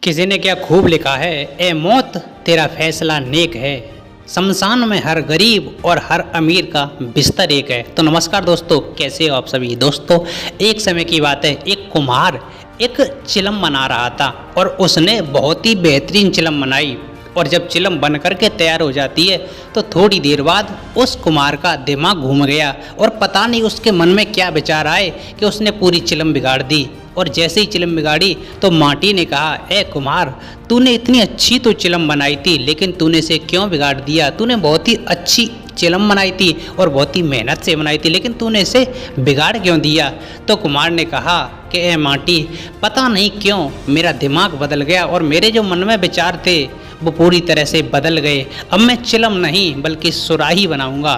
किसी ने क्या खूब लिखा है, ए मौत तेरा फैसला नेक है, शमशान में हर गरीब और हर अमीर का बिस्तर एक है। तो नमस्कार दोस्तों, कैसे हो आप सभी। दोस्तों, एक समय की बात है, एक कुम्हार एक चिलम बना रहा था और उसने बहुत ही बेहतरीन चिलम बनाई। और जब चिलम बन करके तैयार हो जाती है तो थोड़ी देर बाद उस कुम्हार का दिमाग घूम गया और पता नहीं उसके मन में क्या विचार आए कि उसने पूरी चिलम बिगाड़ दी। और जैसे ही चिलम बिगाड़ी तो माटी ने कहा, ए कुम्हार, तूने इतनी अच्छी तो चिलम बनाई थी, लेकिन तूने इसे क्यों बिगाड़ दिया। तूने बहुत ही अच्छी चिलम बनाई थी और बहुत ही मेहनत से बनाई थी, लेकिन तूने इसे बिगाड़ क्यों दिया। तो कुम्हार ने कहा कि ए माटी, पता नहीं क्यों मेरा दिमाग बदल गया और मेरे जो मन में विचार थे वो पूरी तरह से बदल गए। अब मैं चिलम नहीं बल्कि सुराही बनाऊंगा।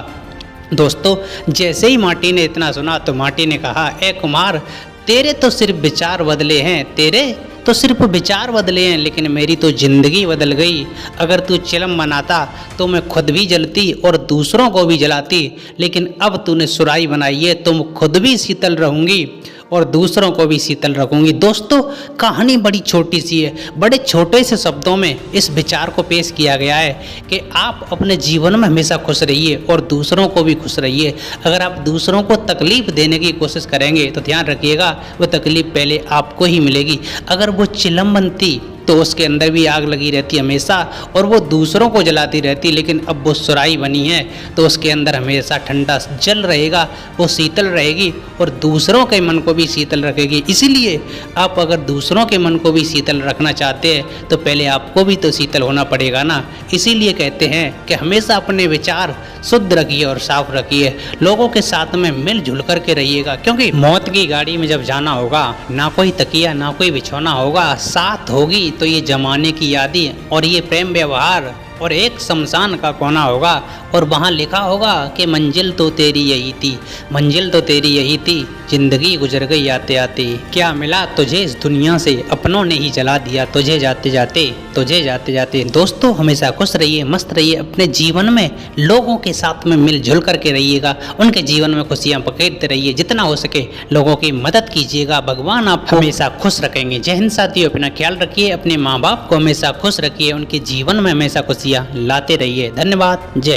दोस्तों, जैसे ही माटी ने इतना सुना तो माटी ने कहा, ए कुम्हार, तेरे तो सिर्फ विचार बदले हैं, तेरे तो सिर्फ विचार बदले हैं, लेकिन मेरी तो ज़िंदगी बदल गई। अगर तू चिलम बनाता तो मैं खुद भी जलती और दूसरों को भी जलाती, लेकिन अब तूने सुराही बनाई है तो मैं खुद भी शीतल रहूँगी और दूसरों को भी शीतल रखूँगी। दोस्तों, कहानी बड़ी छोटी सी है, बड़े छोटे से शब्दों में इस विचार को पेश किया गया है कि आप अपने जीवन में हमेशा खुश रहिए और दूसरों को भी खुश रहिए। अगर आप दूसरों को तकलीफ़ देने की कोशिश करेंगे तो ध्यान रखिएगा, वो तकलीफ़ पहले आपको ही मिलेगी। अगर वो चिलम बनती तो उसके अंदर भी आग लगी रहती हमेशा और वो दूसरों को जलाती रहती, लेकिन अब वो सुराही बनी है तो उसके अंदर हमेशा ठंडा जल रहेगा, वो शीतल रहेगी और दूसरों के मन को भी शीतल रखेगी। इसीलिए आप अगर दूसरों के मन को भी शीतल रखना चाहते हैं तो पहले आपको भी तो शीतल होना पड़ेगा ना। इसीलिए कहते हैं कि हमेशा अपने विचार शुद्ध रखिए और साफ रखिए, लोगों के साथ में मिलजुल करके रहिएगा, क्योंकि मौत की गाड़ी में जब जाना होगा ना कोई तकिया ना कोई बिछौना होगा, साथ होगी तो ये जमाने की यादें और ये प्रेम व्यवहार और एक शमशान का कोना होगा और वहाँ लिखा होगा कि मंजिल तो तेरी यही थी, मंजिल तो तेरी यही थी, जिंदगी गुजर गई आते आते। क्या मिला तुझे इस दुनिया से, अपनों ने ही जला दिया तुझे जाते जाते, तुझे जाते जाते। दोस्तों, हमेशा खुश रहिए, मस्त रहिए, अपने जीवन में लोगों के साथ में मिलजुल करके रहिएगा, उनके जीवन में खुशियाँ पकेड़ते रहिए, जितना हो सके लोगों की मदद कीजिएगा। भगवान आपको हमेशा खुश रखेंगे। जय हिंद साथियों, अपना ख्याल रखिए, अपने माँ बाप को हमेशा खुश रखिए, उनके जीवन में हमेशा खुशियाँ लाते रहिए। धन्यवाद। जय